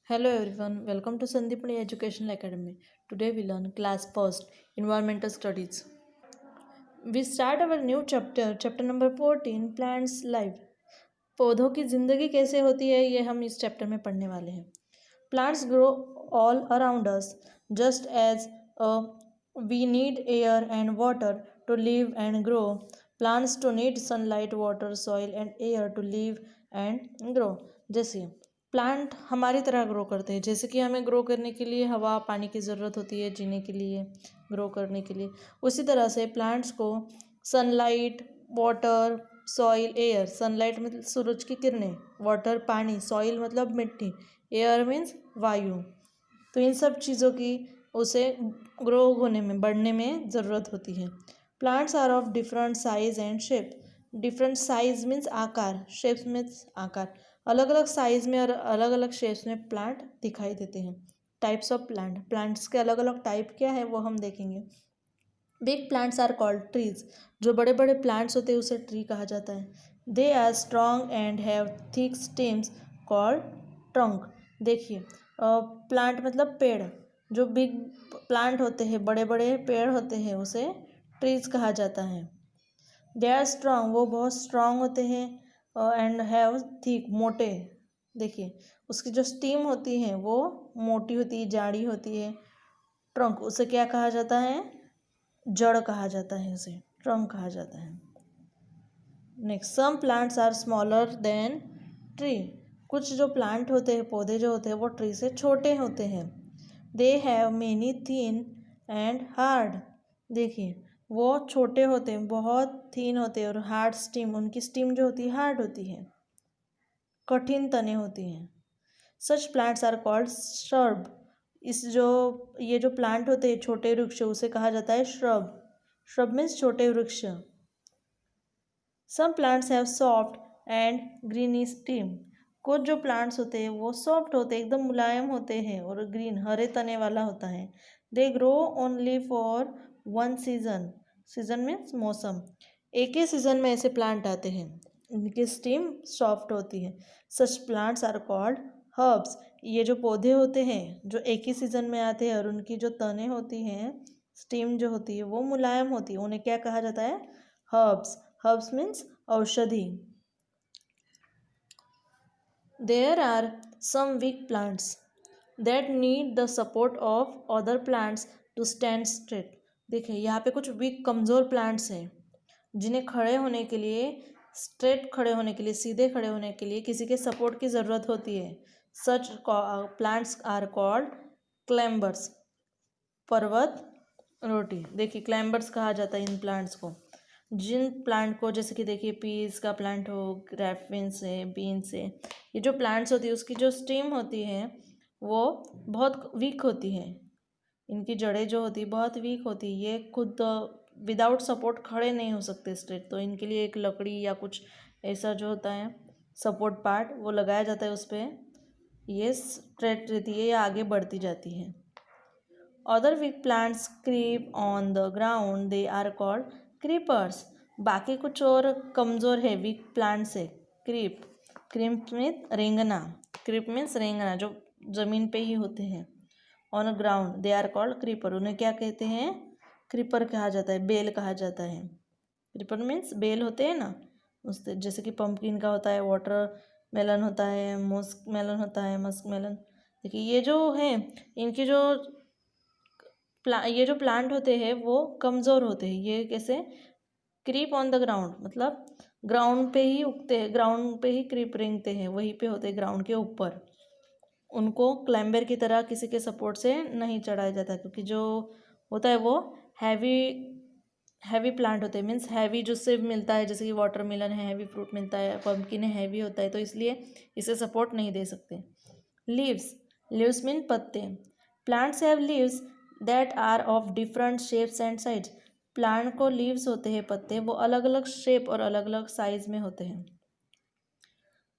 Hello everyone, welcome to Sandipani Educational Academy. Today we learn class first environmental studies. We start our new chapter number 14 plants life. पौधों की जिंदगी कैसे होती है ये हम इस चैप्टर में पढ़ने वाले हैं. Plants grow all around us just as we need air and water to live and grow. Plants to need sunlight, water, soil and air to live and grow. जैसे प्लांट हमारी तरह ग्रो करते हैं, जैसे कि हमें ग्रो करने के लिए हवा पानी की ज़रूरत होती है जीने के लिए, ग्रो करने के लिए, उसी तरह से प्लांट्स को sunlight, water, soil, air. Sunlight मतलब सूरज की किरणें, वाटर पानी, सॉइल मतलब मिट्टी, एयर मीन्स वायु. तो इन सब चीज़ों की उसे ग्रो होने में, बढ़ने में ज़रूरत होती है. Plants are of different size and shape. Different size means आकार, शेप्स मीन्स आकार. अलग अलग साइज में और अलग अलग शेप्स में प्लांट दिखाई देते हैं. Types of plant. प्लांट्स के अलग अलग टाइप क्या है वो हम देखेंगे. Big plants are called trees. जो बड़े बड़े प्लांट्स होते हैं उसे ट्री कहा जाता है. They are strong and have thick stems called trunk. देखिए प्लांट मतलब पेड़. जो बिग प्लांट होते हैं, बड़े बड़े पेड़ होते हैं, उसे ट्रीज कहा जाता है. दे आर स्ट्रॉन्ग, वो बहुत स्ट्रॉन्ग होते हैं. एंड हैव थिक, मोटे. देखिए उसकी जो स्टीम होती है वो मोटी होती है, जाड़ी होती है. ट्रंक उसे क्या कहा जाता है? जड़ कहा जाता है, उसे ट्रंक कहा जाता है. Next, some plants are smaller than tree. कुछ जो प्लांट होते हैं, पौधे जो होते हैं, वो ट्री से छोटे होते हैं. They have many thin and hard. देखिए वो छोटे होते हैं, बहुत थीन होते हैं, और हार्ड स्टीम, उनकी स्टीम जो होती है हार्ड होती है, कठिन तने होती हैं. Such plants are called shrub. ये जो प्लांट होते हैं छोटे वृक्ष, उसे कहा जाता है श्रब. श्रब मीन्स छोटे वृक्ष. Some plants have soft and greeny stem. कुछ जो प्लांट्स होते हैं वो सॉफ्ट होते हैं, एकदम मुलायम होते हैं, और ग्रीन हरे तने वाला होता है. They grow only for one season. Season means मौसम. एक ही सीजन में ऐसे प्लांट आते हैं, इनकी स्टीम सॉफ्ट होती है. Such plants are called herbs. ये जो पौधे होते हैं जो एक ही सीजन में आते हैं और उनकी जो तने होती हैं, स्टीम जो होती है वो मुलायम होती है, उन्हें क्या कहा जाता है? हर्ब्स. हर्ब्स मीन्स औषधि. There are some weak plants that need the support of other plants to stand straight. देखिए यहाँ पे कुछ वीक, कमज़ोर प्लांट्स हैं जिन्हें खड़े होने के लिए, स्ट्रेट खड़े होने के लिए, सीधे खड़े होने के लिए किसी के सपोर्ट की ज़रूरत होती है. Such plants are called climbers. पर्वत रोटी. देखिए क्लाइंबर्स कहा जाता है इन प्लांट्स को. जिन प्लांट को, जैसे कि देखिए पीस का प्लांट हो, ग्रैफिन्स है, बीन्स है, ये जो प्लांट्स होती है उसकी जो स्टेम होती है वो बहुत वीक होती है. इनकी जड़ें जो होती है बहुत वीक होती है, ये खुद विदाउट सपोर्ट खड़े नहीं हो सकते स्ट्रेट. तो इनके लिए एक लकड़ी या कुछ ऐसा जो होता है सपोर्ट पार्ट, वो लगाया जाता है, उस पर ये स्ट्रेट रहती है या आगे बढ़ती जाती है. Other weak plants creep on the ground, they are called creepers. बाकी कुछ और कमज़ोर है वीक प्लांट्स है. क्रीप. क्रीप मीन्स रेंगना. क्रीप मीन्स रेंगना, जो ज़मीन पे ही होते हैं. On ground they are called creeper. उन्हें क्या कहते हैं? क्रीपर कहा जाता है, बेल कहा जाता है. क्रीपर मीन्स बेल होते हैं ना, उससे, जैसे कि पंपकिन का होता है, वाटर मेलन होता है, मस्क मेलन होता है, मस्क मेलन. देखिए ये जो है, इनकी जो ये जो प्लांट होते हैं वो कमज़ोर होते हैं. ये कैसे? क्रीप ऑन द ग्राउंड मतलब ग्राउंड पे ही उगते हैं, ग्राउंड पे ही क्रीप रेंगते हैं, वहीं पे होते हैं ग्राउंड के ऊपर. उनको क्लाइंबर की तरह किसी के सपोर्ट से नहीं चढ़ाया जाता, क्योंकि जो होता है वो हैवी हैवी प्लांट होते हैं. मीन्स हैवी जिससे मिलता है, जैसे कि वाटरमेलन है, हैवी फ्रूट मिलता है, पम्पकिन है, हैवी होता है, तो इसलिए इसे सपोर्ट नहीं दे सकते. लीव्स. लीव्स मीन पत्ते. Plants have leaves that are of different shapes and size. Plant को लीव्स होते हैं, पत्ते, वो अलग अलग शेप और अलग अलग साइज में होते हैं.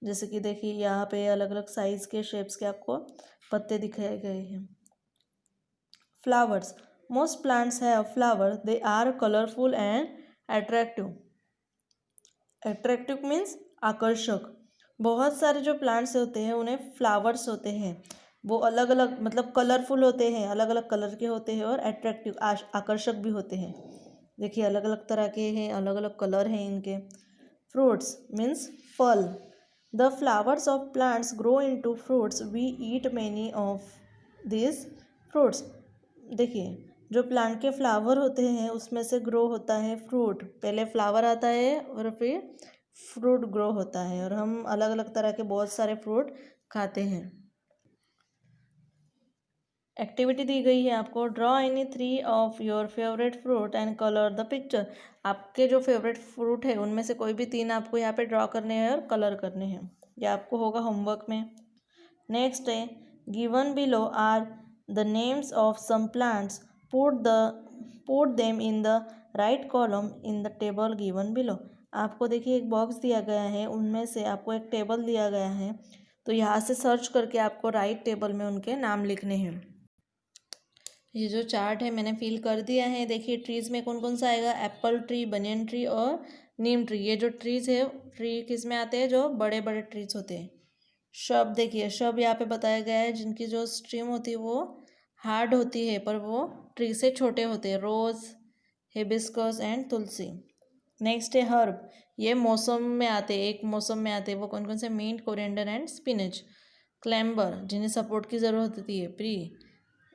जैसे कि देखिए यहाँ पे अलग अलग साइज के, शेप्स के आपको पत्ते दिखाए गए हैं. Flowers. Most plants have flower. They are colourful and attractive. Attractive means आकर्षक. बहुत सारे जो प्लांट्स होते हैं उन्हें फ्लावर्स होते हैं. वो अलग अलग मतलब कलरफुल होते हैं, अलग अलग कलर के होते हैं और अट्रैक्टिव आकर्षक भी होते हैं। देखिए अलग अलग तरह के हैं, अलग अलग कलर हैं इनके। फ्रूट्स मीन्स फल। The flowers of plants grow into fruits, we eat many of this fruits. देखिए जो प्लांट के फ्लावर होते हैं उसमें से ग्रो होता है फ्रूट। पहले फ्लावर आता है और फिर फ्रूट ग्रो होता है, और हम अलग अलग तरह के बहुत सारे फ्रूट खाते हैं। एक्टिविटी दी गई है आपको, draw any 3 of your favourite fruit and colour the picture. आपके जो फेवरेट फ्रूट है उनमें से कोई भी 3 आपको यहाँ पे ड्रॉ करने हैं और कलर करने हैं। यह आपको होगा होमवर्क में। नेक्स्ट है, given below are the names of some plants, put them in the right column in the table given below. आपको देखिए एक बॉक्स दिया गया है, उनमें से आपको एक टेबल दिया गया है, तो यहाँ से सर्च करके आपको राइट टेबल में उनके नाम लिखने हैं। ये जो चार्ट है मैंने फिल कर दिया है। देखिए ट्रीज़ में कौन कौन सा आएगा, एप्पल ट्री, बनियन ट्री और नीम ट्री। ये जो ट्रीज़ है, ट्री किस में आते हैं, जो बड़े बड़े ट्रीज होते हैं। शब, देखिए शब यहाँ पे बताया गया है, जिनकी जो स्ट्रीम होती है वो हार्ड होती है पर वो ट्री से छोटे होते हैं। रोज़, हिबिस्कस एंड तुलसी। नेक्स्ट है हर्ब, ये मौसम में आते हैं, एक मौसम में आते हैं। वो कौन कौन से, mint, coriander and spinach. Climber, जिन्हें सपोर्ट की ज़रूरत होती है, pea,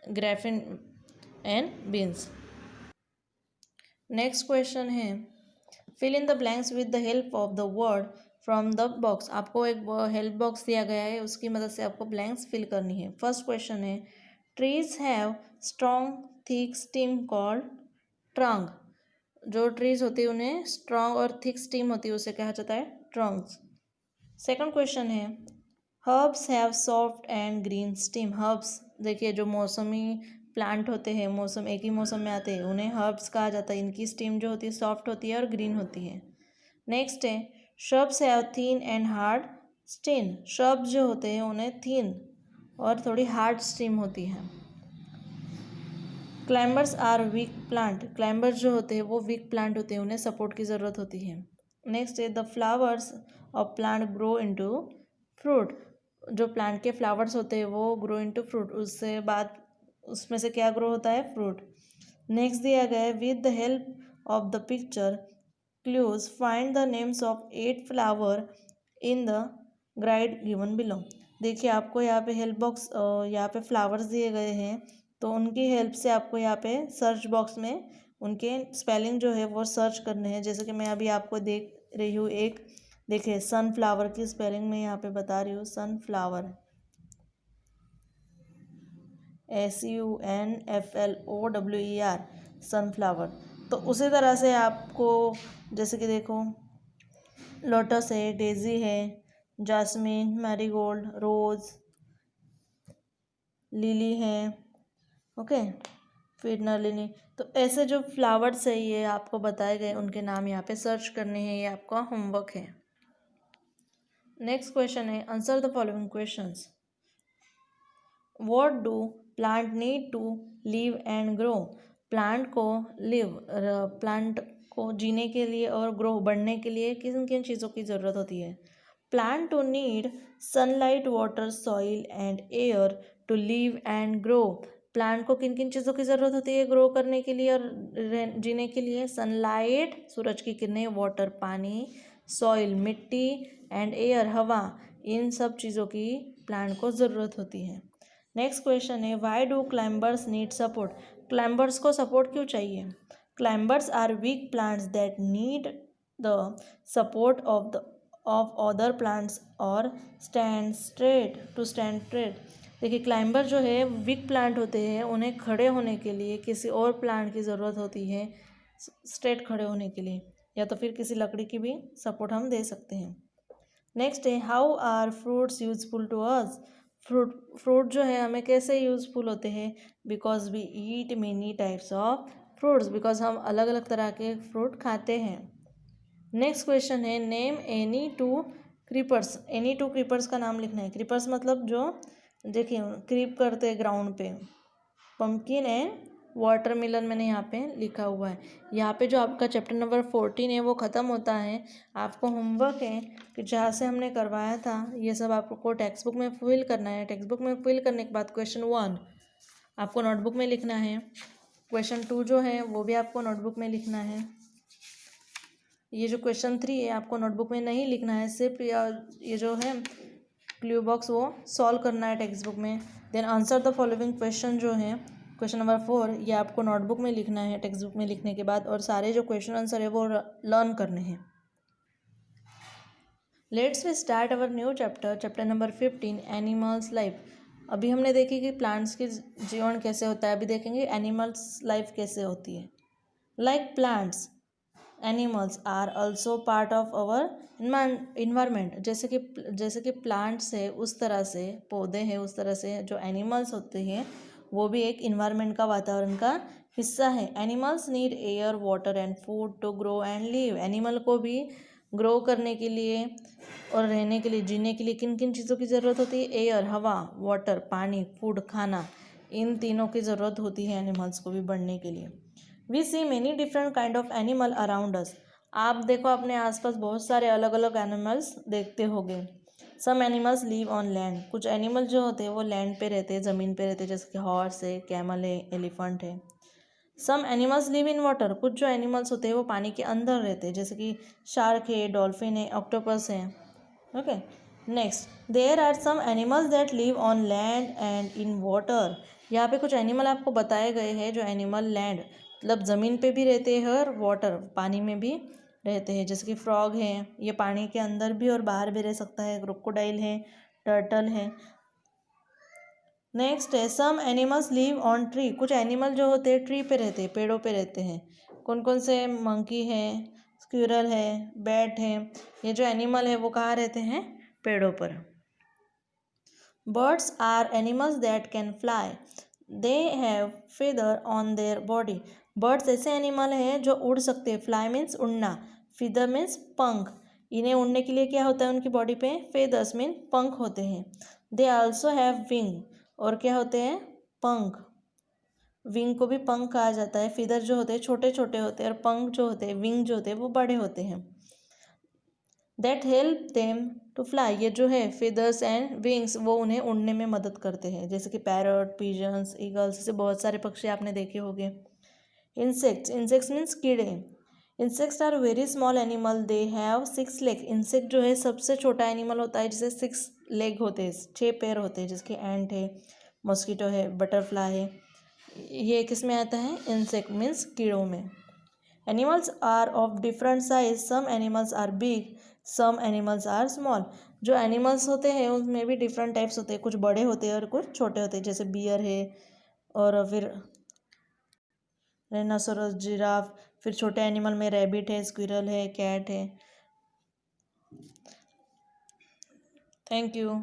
grapevine and beans. Next question है, fill in the blanks with the help of the word from the box. आपको एक हेल्प बॉक्स दिया गया है, उसकी मदद से आपको ब्लैंक्स फिल करनी है। फर्स्ट क्वेश्चन है, trees have strong thick steam called trunk. जो ट्रीज होती है उन्हें स्ट्रॉन्ग और थिक स्टीम होती है, उसे कहा जाता है ट्रंक्स। सेकंड क्वेश्चन है, herbs have soft and green steam. Herbs, देखिए जो मौसमी प्लांट होते हैं, मौसम एक ही मौसम में आते हैं, उन्हें हर्ब्स कहा जाता है। इनकी स्टीम जो होती है सॉफ्ट होती है और ग्रीन होती है। नेक्स्ट है, shrubs have thin and hard steam. Shrubs जो होते हैं उन्हें थीन और थोड़ी हार्ड स्टीम होती है। Climbers are weak plant. Climbers जो होते हैं वो वीक प्लांट होते हैं, उन्हें सपोर्ट की ज़रूरत होती है। नेक्स्ट है, the flowers of plant grow into fruit. जो प्लांट के फ्लावर्स होते हैं वो ग्रो इनटू फ्रूट, उससे बाद उसमें से क्या ग्रो होता है, फ्रूट। नेक्स्ट दिया गया है, with the help of the picture clues find the names of 8 flower in the grid given below. देखिए आपको यहाँ पे हेल्प बॉक्स, यहाँ पे फ्लावर्स दिए गए हैं, तो उनकी हेल्प से आपको यहाँ पे सर्च बॉक्स में उनके स्पेलिंग जो है वो सर्च करने हैं। जैसे कि मैं अभी आपको देख रही हूँ, एक देखिए सनफ्लावर की स्पेलिंग मैं यहाँ पे बता रही हूँ, सनफ्लावर, SUNFLOWER, सनफ्लावर। तो उसी तरह से आपको, जैसे कि देखो लोटस है, डेजी है, जास्मिन, मैरीगोल्ड, रोज़, लिली है, ओके, फिर नलिनी। तो ऐसे जो फ्लावर्स है ये आपको बताए गए, उनके नाम यहाँ पे सर्च करने हैं, ये आपका होमवर्क है। नेक्स्ट क्वेश्चन है, answer the following questions. What do plant need to live and grow. Plant को प्लांट को जीने के लिए और ग्रो, बढ़ने के लिए किन किन चीज़ों की ज़रूरत होती है। Plant to need sunlight, water, soil and air to live and grow. Plant को किन किन चीज़ों की ज़रूरत होती है ग्रो करने के लिए और जीने के लिए। सनलाइट, सूरज की किरणें, वाटर, पानी, सॉइल, मिट्टी एंड एयर, हवा। इन सब चीज़ों की प्लांट को ज़रूरत होती है। नेक्स्ट क्वेश्चन है, why do climbers need support. Climbers को सपोर्ट क्यों चाहिए। Climbers are weak plants that need the support of other plants और स्टैंड स्ट्रेट। देखिए क्लाइंबर जो है वीक प्लांट होते हैं, उन्हें खड़े होने के लिए किसी और प्लांट की ज़रूरत होती है, स्ट्रेट खड़े होने के लिए, या तो फिर किसी लकड़ी की भी सपोर्ट हम दे सकते हैं। नेक्स्ट है, how are fruits useful to us. Fruit जो है हमें कैसे यूज़फुल होते हैं, because we eat many types of fruits, because हम अलग अलग तरह के फ्रूट खाते हैं। नेक्स्ट क्वेश्चन है, name any two creepers. Any two creepers का नाम लिखना है। क्रीपर्स मतलब जो देखिए क्रीप करते हैं ग्राउंड पे, पम्पकिन एंड वाटरमेलन मैंने यहाँ पे लिखा हुआ है। यहाँ पे जो आपका चैप्टर नंबर 14 है वो ख़त्म होता है। आपको होमवर्क है कि जहाँ से हमने करवाया था ये सब आपको टेक्स्ट बुक में फिल करना है। टेक्स्ट बुक में फिल करने के बाद क्वेश्चन 1 आपको नोटबुक में लिखना है। क्वेश्चन 2 जो है वो भी आपको नोटबुक में लिखना है। ये जो क्वेश्चन 3 है आपको नोटबुक में नहीं लिखना है, सिर्फ ये जो है क्ल्यू बॉक्स वो सॉल्व करना है टेक्स्ट बुक में। Then answer the following question जो है क्वेश्चन नंबर 4 ये आपको नोटबुक में लिखना है टेक्स्ट बुक में लिखने के बाद, और सारे जो क्वेश्चन आंसर है वो लर्न करने हैं। Let's we start our new chapter number 15 animals life. अभी हमने देखी कि प्लांट्स के जीवन कैसे होता है, अभी देखेंगे एनिमल्स लाइफ कैसे होती है। Like plants animals are also part of our environment. जैसे कि प्लांट्स है उस तरह से, पौधे हैं उस तरह से जो एनिमल्स होते हैं वो भी एक इन्वायरमेंट का, वातावरण का हिस्सा है। Animals need air water and food to grow and live. Animal को भी ग्रो करने के लिए और रहने के लिए, जीने के लिए किन किन चीज़ों की ज़रूरत होती है? एयर हवा, वाटर पानी, फूड खाना, इन तीनों की ज़रूरत होती है एनिमल्स को भी बढ़ने के लिए। We see many different kind of animal around us. आप देखो अपने आसपास बहुत सारे अलग अलग एनिमल्स देखते होंगे। Some animals live on land. कुछ एनिमल जो होते हैं वो लैंड पे रहते हैं, ज़मीन पे रहते हैं, जैसे कि हॉर्स है, कैमल है, एलिफेंट है। Some animals live in water. कुछ जो एनिमल्स होते हैं वो पानी के अंदर रहते हैं, जैसे कि शार्क है, डॉल्फिन है, ऑक्टोपस है। Okay, next there are some animals that live on land and in water. यहाँ पे कुछ एनिमल आपको बताए गए हैं जो एनिमल लैंड मतलब ज़मीन पे भी रहते हैं और वाटर पानी में भी रहते हैं, जैसे कि फ्रॉग है, ये पानी के अंदर भी और बाहर भी रह सकता है। क्रोकोडाइल है, टर्टल है। नेक्स्ट है some animals live on tree. कुछ एनिमल जो होते हैं ट्री पे रहते हैं, पेड़ों पे रहते हैं। कौन कौन से? मंकी है, स्क्विरल है, बैट है। ये जो एनिमल है वो कहाँ रहते हैं? पेड़ों पर। Birds are animals that can fly. They have feather on their body. Birds ऐसे एनिमल हैं जो उड़ सकते हैं। फ्लाई मीन्स उड़ना, feather मीन्स पंख। इन्हें उड़ने के लिए क्या होता है उनकी बॉडी पे? feathers मीन पंख होते हैं। They also have wing. और क्या होते हैं? पंख। विंग को भी पंख कहा जाता है। feather जो होते हैं छोटे छोटे होते हैं और पंख जो होते हैं, विंग जो होते हैं वो बड़े होते हैं। That help them to fly. ये जो है feathers एंड विंग्स वो उन्हें उड़ने में मदद करते हैं, जैसे कि पैरट, पिजन्स, ईगल्स, ऐसे बहुत सारे पक्षी आपने देखे होंगे। इंसेक्ट्स मीन्स कीड़े। Insects are very small animal, they have 6 leg. Insect जो है सबसे छोटा एनिमल होता है जिसे 6 लेग होते हैं, 6 पैर होते हैं, जैसे कि एंट है, मॉस्किटो है, बटरफ्लाई है। ये किस में आता है? इंसेक्ट मीन्स कीड़ों में। Animals are of different size. Some animals are big, some animals are small. जो एनिमल्स होते हैं उनमें भी डिफरेंट टाइप्स होते हैं, कुछ बड़े होते हैं और कुछ छोटे होते हैं, जैसे बियर है और फिर रेनासोरस, जिराफ। फिर छोटे एनिमल में रैबिट है, स्क्विरल है, कैट है। Thank you.